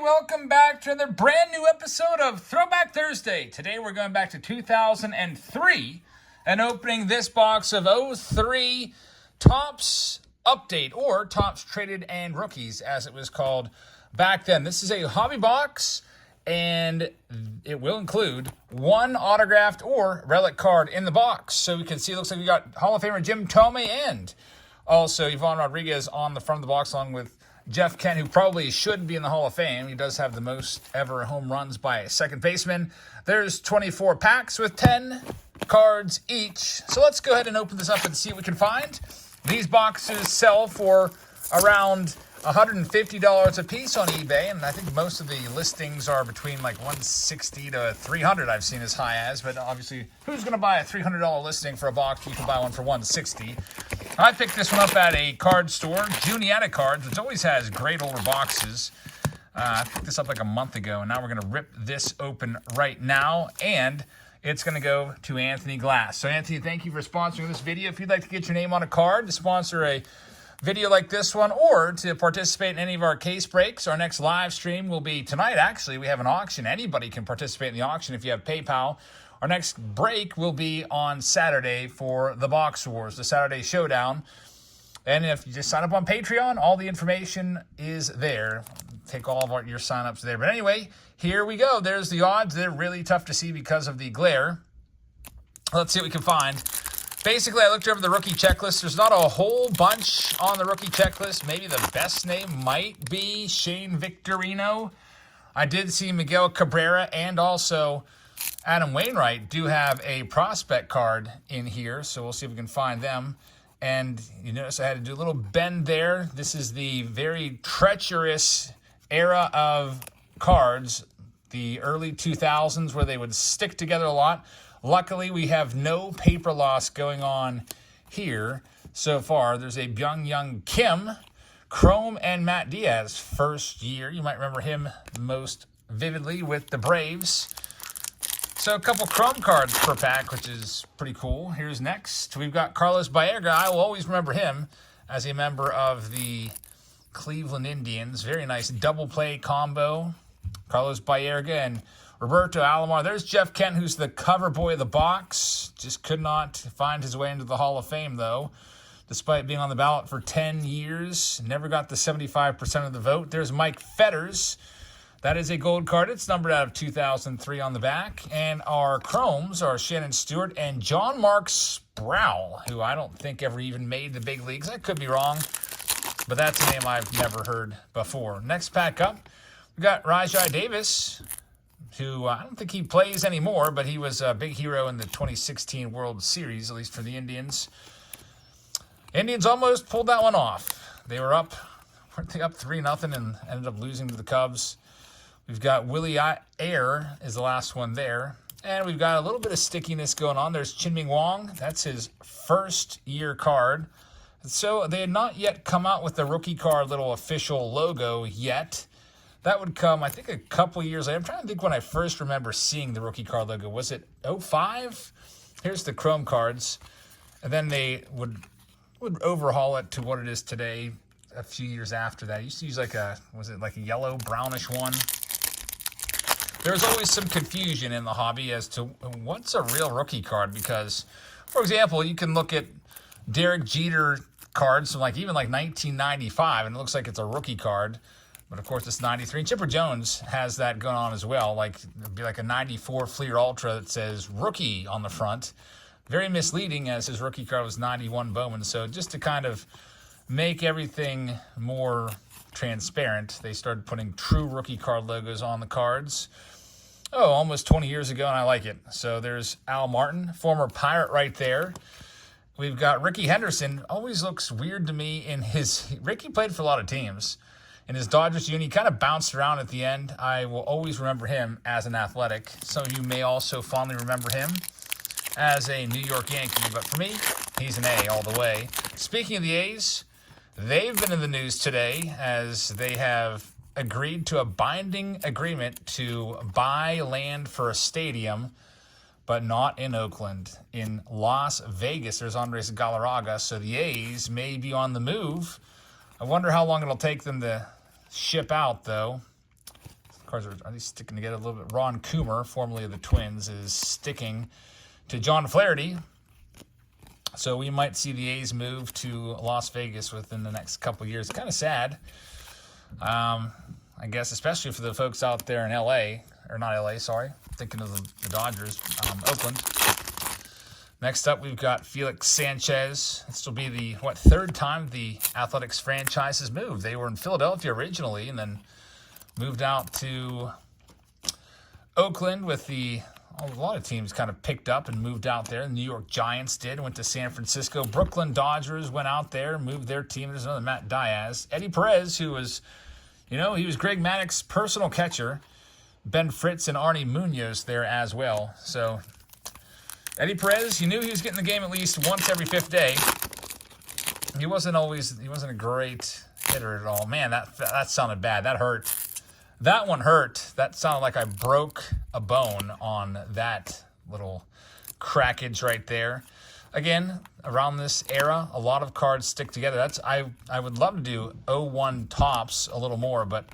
welcome back to another brand new episode of Throwback Thursday. Today we're going back to 2003 and opening this box of 03 TOPPS Update, or TOPPS Traded and Rookies as it was called back then. This is a hobby box and it will include one autographed or relic card in the box. So we can see it looks like we got Hall of Famer Jim Thome and also Ivan Rodriguez on the front of the box, along with Jeff Kent, who probably should be in the Hall of Fame. He does have the most ever home runs by a second baseman. There's 24 packs with 10 cards each. So let's go ahead and open this up and see what we can find. These boxes sell for around $150 a piece on eBay, and I think most of the listings are between like $160 to $300 I've seen as high as, but obviously who's going to buy a $300 listing for a box? You can buy one for $160. I picked this one up at a card store, Juniata Cards, which always has great older boxes. I picked this up like a month ago, and now we're going to rip this open right now, and it's going to go to Anthony Glass. So Anthony, thank you for sponsoring this video. If you'd like to get your name on a card to sponsor a video like this one, or to participate in any of our case breaks, our next live stream will be tonight. Actually, we have an auction. Anybody can participate in the auction if you have PayPal. Our next break will be on Saturday for the Box Wars, the Saturday Showdown. And if you just sign up on Patreon, all the information is there. Take all of your signups there. But anyway, here we go. There's the odds. They're really tough to see because of the glare. Let's see what we can find. Basically, I looked over the rookie checklist. There's not a whole bunch on the rookie checklist. Maybe the best name might be Shane Victorino. I did see Miguel Cabrera and also Adam Wainwright do have a prospect card in here, so we'll see if we can find them. And you notice I had to do a little bend there. This is the very treacherous era of cards, the early 2000s, where they would stick together a lot. Luckily, we have no paper loss going on here so far. There's a Byung-Young Kim, Chrome, and Matt Diaz first year. You might remember him most vividly with the Braves. So a couple Chrome cards per pack, which is pretty cool. Here's next. We've got Carlos Baerga. I will always remember him as a member of the Cleveland Indians. Very nice double play combo. Carlos Baerga and Roberto Alomar. There's Jeff Kent, who's the cover boy of the box. Just could not find his way into the Hall of Fame, though, despite being on the ballot for 10 years. Never got the 75% of the vote. There's Mike Fetters. That is a gold card. It's numbered out of 2003 on the back. And our Chromes are Shannon Stewart and John Mark Sproul, who I don't think ever even made the big leagues. I could be wrong, but that's a name I've never heard before. Next pack up, we got Rajai Davis, who I don't think he plays anymore, but he was a big hero in the 2016 World Series, at least for the Indians. Indians almost pulled that one off. They were up, weren't they up 3-0 and ended up losing to the Cubs. We've got Willie Ayer is the last one there. And we've got a little bit of stickiness going on. There's Chin-Ming Wong. That's his first year card. So they had not yet come out with the rookie card little official logo yet. That would come, I think, a couple years later. I'm trying to think when I first remember seeing the rookie card logo. Was it 05? Here's the Chrome cards. And then they would overhaul it to what it is today a few years after that. I used to use like a yellow, brownish one. There's always some confusion in the hobby as to what's a real rookie card, because, for example, you can look at Derek Jeter cards from even 1995, and it looks like it's a rookie card. But, of course, it's 93. And Chipper Jones has that going on as well. It'd be like a 94 Fleer Ultra that says rookie on the front. Very misleading, as his rookie card was 91 Bowman. So just to kind of make everything more transparent, they started putting true rookie card logos on the cards. Oh, almost 20 years ago, and I like it. So there's Al Martin, former Pirate right there. We've got Ricky Henderson. Always looks weird to me in his... Ricky played for a lot of teams. In his Dodgers uni, kind of bounced around at the end. I will always remember him as an Athletic. Some of you may also fondly remember him as a New York Yankee. But for me, he's an A all the way. Speaking of the A's, they've been in the news today as they have agreed to a binding agreement to buy land for a stadium, but not in Oakland. In Las Vegas, there's Andres Galarraga, so the A's may be on the move. I wonder how long it'll take them to ship out, though. Cards are at least sticking together a little bit. Ron Coomer, formerly of the Twins, is sticking to John Flaherty. So we might see the A's move to Las Vegas within the next couple of years. Kind of sad, I guess, especially for the folks out there in L.A., or not L.A., sorry. Thinking of the Dodgers, Oakland. Next up, we've got Felix Sanchez. This will be the, third time the Athletics franchise has moved. They were in Philadelphia originally and then moved out to Oakland with a lot of teams kind of picked up and moved out there. The New York Giants did, went to San Francisco. Brooklyn Dodgers went out there, moved their team. There's another Matt Diaz. Eddie Perez, who was, he was Greg Maddox's personal catcher. Ben Fritz and Arnie Munoz there as well. So Eddie Perez, you knew he was getting the game at least once every fifth day. He wasn't a great hitter at all. Man, that sounded bad. That hurt. That one hurt. That sounded like I broke a bone on that little crackage right there. Again, around this era, a lot of cards stick together. I would love to do 01 Topps a little more, but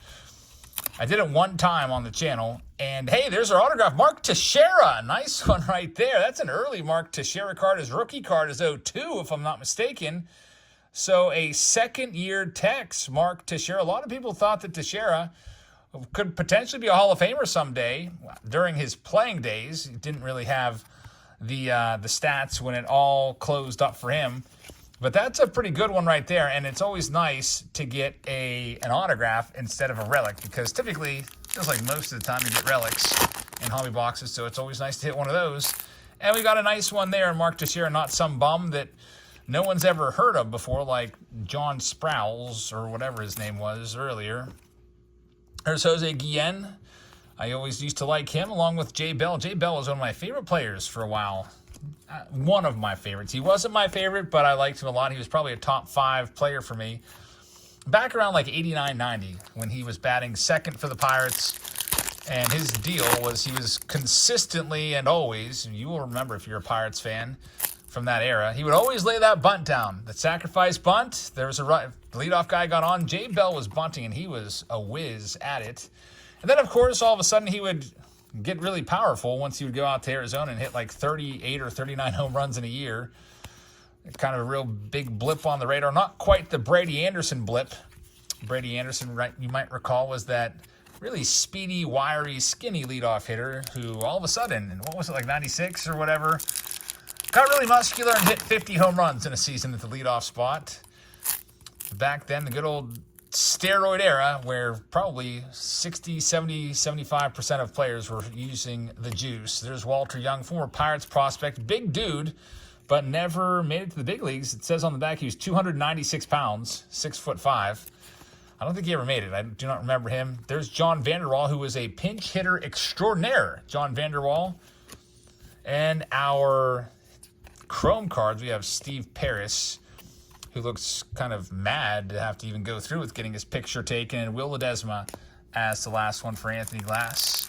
I did it one time on the channel, and hey, there's our autograph. Mark Teixeira, nice one right there. That's an early Mark Teixeira card. His rookie card is 02, if I'm not mistaken. So a second-year Tex, Mark Teixeira. A lot of people thought that Teixeira could potentially be a Hall of Famer someday. During his playing days, he didn't really have the stats when it all closed up for him. But that's a pretty good one right there, and it's always nice to get an autograph instead of a relic, because typically, just like most of the time, you get relics in hobby boxes, so it's always nice to hit one of those. And we got a nice one there, Mark Teixeira, not some bum that no one's ever heard of before, like John Sproul's, or whatever his name was earlier. There's Jose Guillen. I always used to like him, along with Jay Bell. Jay Bell was one of my favorite players for a while. One of my favorites. He wasn't my favorite, but I liked him a lot. He was probably a top 5 player for me. Back around like 89, 90, when he was batting second for the Pirates. And his deal was he was consistently and always, you will remember if you're a Pirates fan from that era, he would always lay that bunt down. The sacrifice bunt, there was the leadoff guy got on. Jay Bell was bunting, and he was a whiz at it. And then, of course, all of a sudden he would get really powerful once he would go out to Arizona and hit like 38 or 39 home runs in a year. Kind of a real big blip on the radar. Not quite the Brady Anderson blip. Brady Anderson, right, you might recall, was that really speedy, wiry, skinny leadoff hitter who all of a sudden, what was it, like 96 or whatever, got really muscular and hit 50 home runs in a season at the leadoff spot. Back then, the good old steroid era where probably 60, 70, 75% of players were using the juice. There's Walter Young, former Pirates prospect, big dude, but never made it to the big leagues. It says on the back he was 296 pounds, 6'5". I don't think he ever made it. I do not remember him. There's John Vanderwall, who was a pinch hitter extraordinaire. John Vanderwall. And our Chrome cards, we have Steve Paris, who looks kind of mad to have to even go through with getting his picture taken, and Will Ledesma as the last one for Anthony Glass.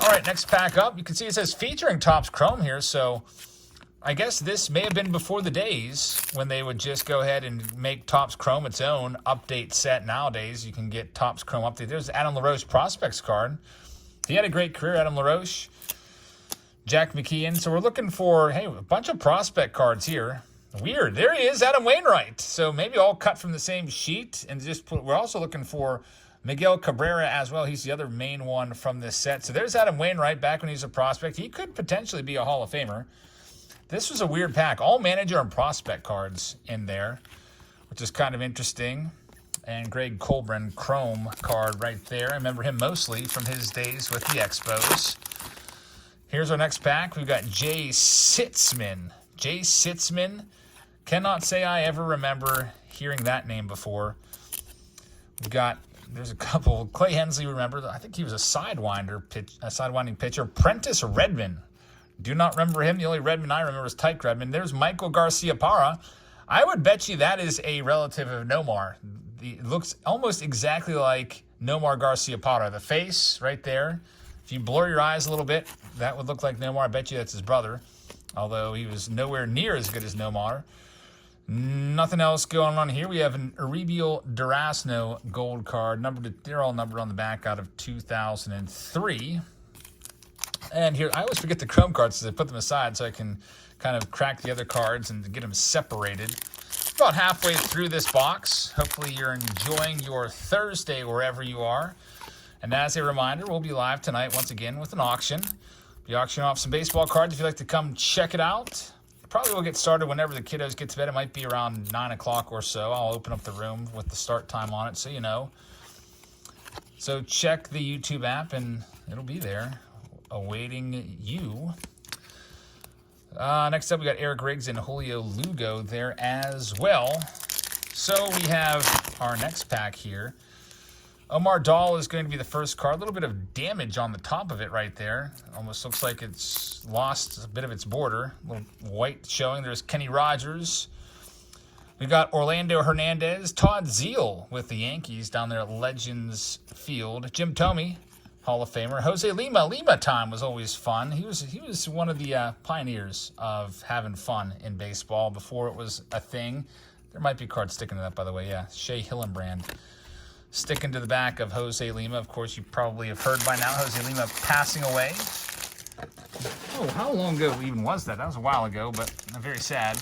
All right, next pack up. You can see it says featuring Topps Chrome here, so I guess this may have been before the days when they would just go ahead and make Topps Chrome its own update set. Nowadays, you can get Topps Chrome update. There's Adam LaRoche Prospects card. He had a great career, Adam LaRoche. Jack McKeon. So we're looking for, hey, a bunch of prospect cards here. Weird. There he is, Adam Wainwright. So maybe all cut from the same sheet. And we're also looking for Miguel Cabrera as well. He's the other main one from this set. So there's Adam Wainwright back when he was a prospect. He could potentially be a Hall of Famer. This was a weird pack. All manager and prospect cards in there, which is kind of interesting. And Greg Colburn Chrome card right there. I remember him mostly from his days with the Expos. Here's our next pack. We've got Jay Sitzman. Jay Sitzman. Cannot say I ever remember hearing that name before. There's a couple. Clay Hensley, remember. I think he was a sidewinding pitcher. Prentice Redman. Do not remember him. The only Redman I remember is Tyke Redman. There's Michael Garcia-Parra. I would bet you that is a relative of Nomar. It looks almost exactly like Nomar Garcia-Parra. The face right there. If you blur your eyes a little bit, that would look like Nomar. I bet you that's his brother, although he was nowhere near as good as Nomar. Nothing else going on here. We have an Erebiel Durasno gold card. They're all numbered on the back out of 2003. And here, I always forget the chrome cards so I put them aside so I can kind of crack the other cards and get them separated. About halfway through this box. Hopefully you're enjoying your Thursday wherever you are. And as a reminder, we'll be live tonight once again with an auction. Be auctioning off some baseball cards if you'd like to come check it out. Probably will get started whenever the kiddos get to bed. It might be around 9 o'clock or so. I'll open up the room with the start time on it so you know. So check the YouTube app and it'll be there awaiting you. Next up, we got Eric Riggs and Julio Lugo there as well. So we have our next pack here. Omar Dahl is going to be the first card. A little bit of damage on the top of it right there. Almost looks like it's lost a bit of its border. A little white showing. There's Kenny Rogers. We've got Orlando Hernandez. Todd Zeile with the Yankees down there at Legends Field. Jim Thome, Hall of Famer. Jose Lima. Lima time was always fun. He was one of the pioneers of having fun in baseball before it was a thing. There might be cards sticking to that, by the way. Yeah, Shea Hillenbrand. Sticking to the back of Jose Lima. Of course, you probably have heard by now, Jose Lima passing away. Oh, how long ago even was that? That was a while ago, but very sad.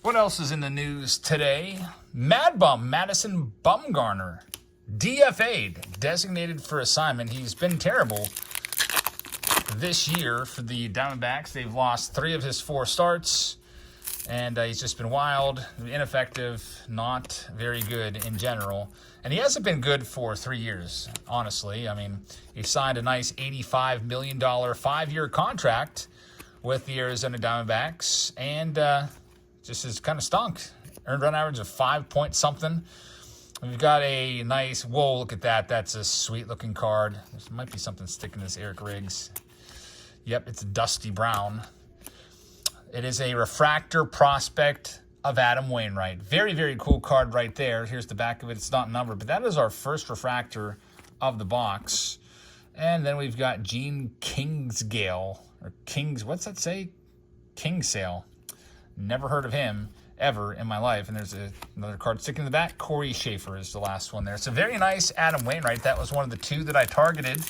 What else is in the news today? Mad Bum, Madison Bumgarner, DFA'd, designated for assignment. He's been terrible this year for the Diamondbacks. They've lost 3 of his 4 starts. And he's just been wild, ineffective, not very good in general. And he hasn't been good for 3 years, honestly. I mean, he signed a nice $85 million 5-year contract with the Arizona Diamondbacks. And just has kind of stunk. Earned run average of 5 point something. We've got a nice, whoa, look at that. That's a sweet looking card. There might be something sticking to this Eric Riggs. Yep, it's Dusty Brown. It is a refractor prospect of Adam Wainwright. Very, very cool card right there. Here's the back of it. It's not numbered, but that is our first refractor of the box. And then we've got Gene Kingsgale, or what's that say? Kingsale. Never heard of him ever in my life. And there's another card sticking in the back. Corey Schaefer is the last one there. So very nice Adam Wainwright. That was one of the 2 that I targeted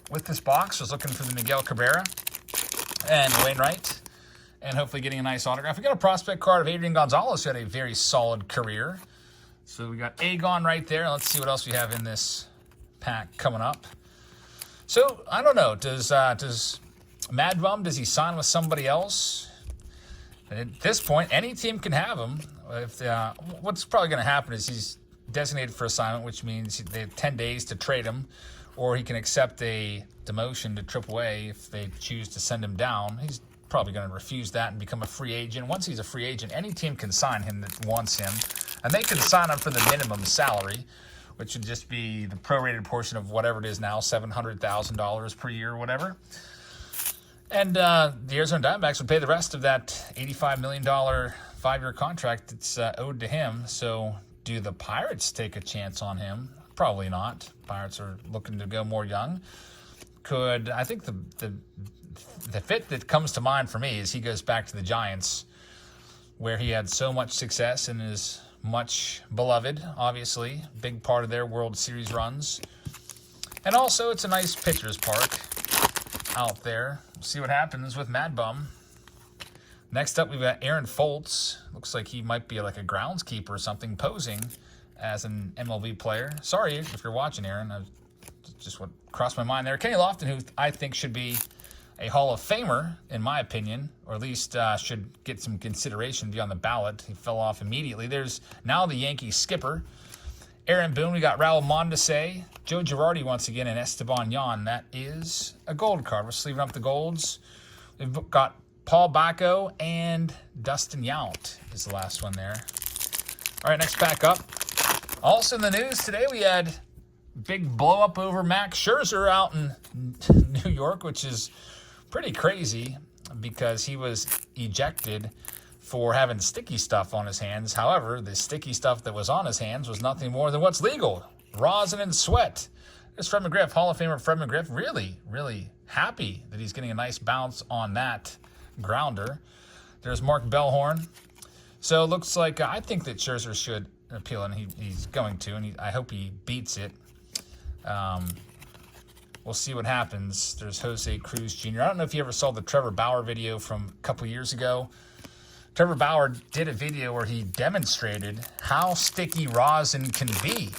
with this box. Was looking for the Miguel Cabrera and Wainwright. And hopefully getting a nice autograph. We got a prospect card of Adrian Gonzalez, who had a very solid career. So we got Agon right there. Let's see what else we have in this pack coming up. So, I don't know. Does Mad Bum, does he sign with somebody else? At this point, any team can have him. What's probably going to happen is he's designated for assignment, which means they have 10 days to trade him. Or he can accept a demotion to AAA if they choose to send him down. He's probably going to refuse that and become a free agent. Once he's a free agent, any team can sign him that wants him, and they can sign him for the minimum salary, which would just be the prorated portion of whatever it is now, $700,000 per year or whatever. And the Arizona Diamondbacks would pay the rest of that $85 million 5-year contract that's owed to him. So do the Pirates take a chance on him? Probably not. Pirates are looking to go more young. I think the fit that comes to mind for me is he goes back to the Giants, where he had so much success and is much beloved, obviously. Big part of their World Series runs. And also, it's a nice pitcher's park out there. We'll see what happens with Mad Bum. Next up, we've got Aaron Foltz. Looks like he might be like a groundskeeper or something, posing as an MLB player. Sorry if you're watching, Aaron. Just what crossed my mind there. Kenny Lofton, who I think should be a Hall of Famer, in my opinion, or at least should get some consideration, be on the ballot. He fell off immediately. There's now the Yankees skipper. Aaron Boone, we got Raul Mondesi, Joe Girardi once again, and Esteban Yan. That is a gold card. We're sleeving up the golds. We've got Paul Bacco and Dustin Yount is the last one there. All right, next pack up. Also in the news today, we had big blow up over Max Scherzer out in New York, which is pretty crazy because he was ejected for having sticky stuff on his hands. However, the sticky stuff that was on his hands was nothing more than what's legal. Rosin and sweat. There's Fred McGriff, Hall of Famer Fred McGriff. Really, really happy that he's getting a nice bounce on that grounder. There's Mark Bellhorn. So it looks like I think that Scherzer should appeal, and he's going to, and I hope he beats it. We'll see what happens. There's Jose Cruz Jr. I don't know if you ever saw the Trevor Bauer video from a couple years ago. Trevor Bauer did a video where he demonstrated how sticky rosin can be.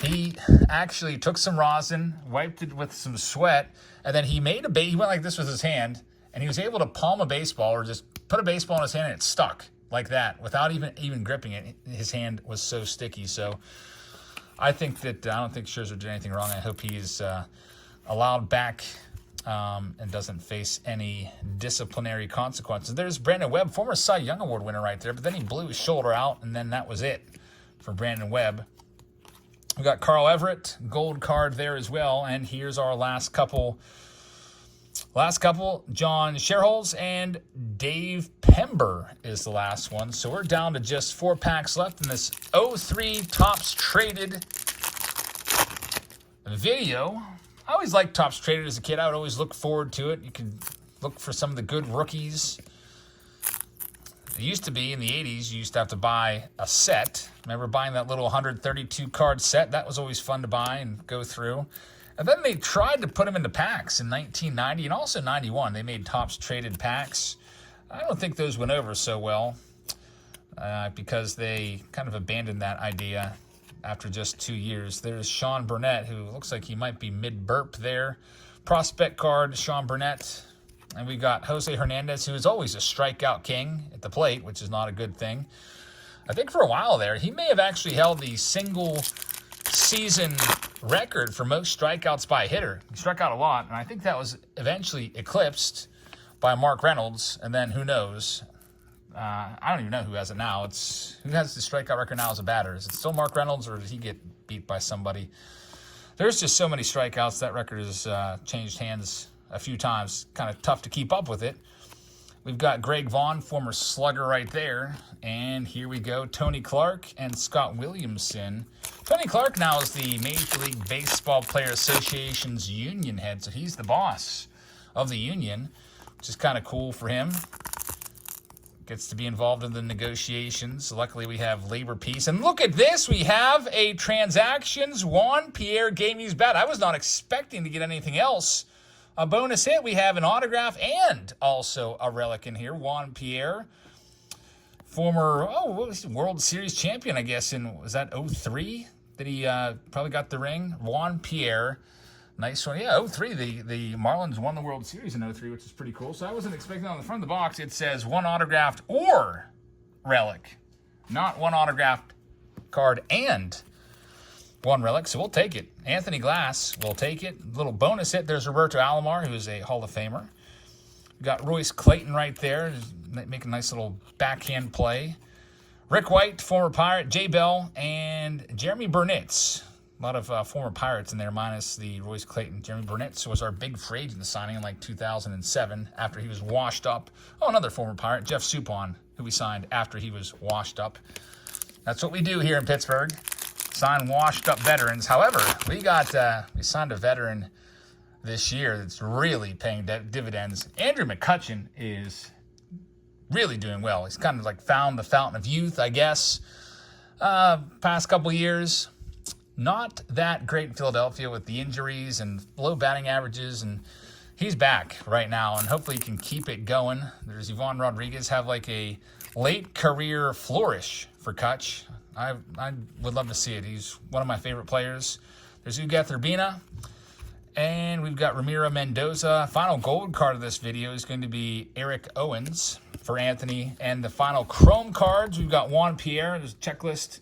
He actually took some rosin, wiped it with some sweat, and then he made he went like this with his hand, and he was able to palm a baseball or just put a baseball in his hand and it stuck like that without even gripping it. His hand was so sticky. So I think that I don't think Scherzer did anything wrong. I hope he's allowed back and doesn't face any disciplinary consequences. There's Brandon Webb, former Cy Young Award winner right there, but then he blew his shoulder out, and then that was it for Brandon Webb. We got Carl Everett, gold card there as well, and here's our last couple. John Sherholz and Dave Pember is the last one. So we're down to just 4 packs left in this 03 Topps Traded video. I always liked Topps Traded as a kid. I would always look forward to it. You can look for some of the good rookies. It used to be in the 80s, you used to have to buy a set. Remember buying that little 132 card set? That was always fun to buy and go through. And then they tried to put them into packs in 1990 and also 91. They made Topps Traded packs. I don't think those went over so well because they kind of abandoned that idea after just 2 years. There's Sean Burnett, who looks like he might be mid-burp there. Prospect card, Sean Burnett. And we got Jose Hernandez, who is always a strikeout king at the plate, which is not a good thing. I think for a while there, he may have actually held the single season record for most strikeouts by a hitter. He struck out a lot, and I think that was eventually eclipsed by Mark Reynolds, and then who knows? I don't even know who has it now. Who has the strikeout record now as a batter? Is it still Mark Reynolds, or did he get beat by somebody? There's just so many strikeouts. That record has changed hands a few times. Kind of tough to keep up with it. We've got Greg Vaughn, former slugger right there. And here we go, Tony Clark and Scott Williamson. Tony Clark now is the Major League Baseball Player Association's union head, so he's the boss of the union, which is kind of cool for him. Gets to be involved in the negotiations. Luckily, we have labor peace. And look at this. We have a transactions. Juan Pierre Gamey's bat. I was not expecting to get anything else. A bonus hit. We have an autograph and also a relic in here. Juan Pierre, former World Series champion, I guess, was that 03 that he probably got the ring? Juan Pierre. Nice one. Yeah, 03. The Marlins won the World Series in 03, which is pretty cool. So I wasn't expecting on the front of the box. It says one autographed or relic. Not one autographed card and one relic. So we'll take it. Anthony Glass, we'll take it. Little bonus hit. There's Roberto Alomar, who is a Hall of Famer. We got Royce Clayton right there, making a nice little backhand play. Rick White, former Pirate. Jay Bell and Jeremy Burnitz. A lot of former Pirates in there, minus the Royce Clayton. Jeremy Burnitz was our big free agent signing in like 2007 after he was washed up. Oh, another former Pirate, Jeff Suppan, who we signed after he was washed up. That's what we do here in Pittsburgh, sign washed up veterans. However, we signed a veteran this year that's really paying dividends. Andrew McCutchen is really doing well. He's kind of like found the fountain of youth, I guess. Past couple years, not that great in Philadelphia with the injuries and low batting averages, and he's back right now, and hopefully he can keep it going. There's Ivan Rodriguez, have like a late career flourish for Kutch. I would love to see it. He's one of my favorite players. There's Ugueth Urbina, and we've got Ramiro Mendoza. Final gold card of this video is going to be Eric Owens for Anthony, and the final chrome cards, we've got Juan Pierre, there's a checklist,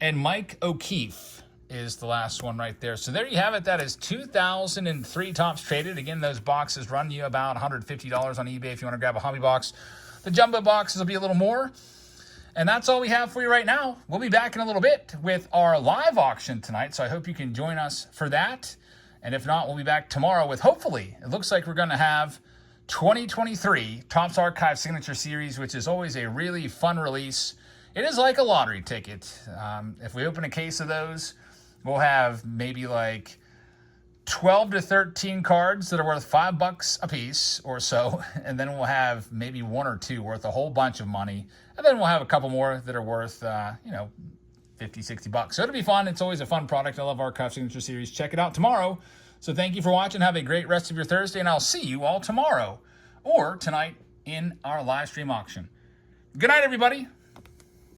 and Mike O'Keefe is the last one right there. So there you have it. That is 2003 Topps Traded. Again, those boxes run you about $150 on eBay if you want to grab a hobby box. The jumbo boxes will be a little more. And that's all we have for you right now. We'll be back in a little bit with our live auction tonight, so I hope you can join us for that. And if not, we'll be back tomorrow with, hopefully, it looks like we're going to have 2023 Topps Archive Signature Series, which is always a really fun release. It is like a lottery ticket. If we open a case of those, we'll have maybe like 12 to 13 cards that are worth $5 a piece or so, and then we'll have maybe one or two worth a whole bunch of money, and then we'll have a couple more that are worth, 50, 60 bucks. So it'll be fun. It's always a fun product. I love our Craft Signature Series. Check it out tomorrow. So thank you for watching. Have a great rest of your Thursday, and I'll see you all tomorrow or tonight in our live stream auction. Good night, everybody.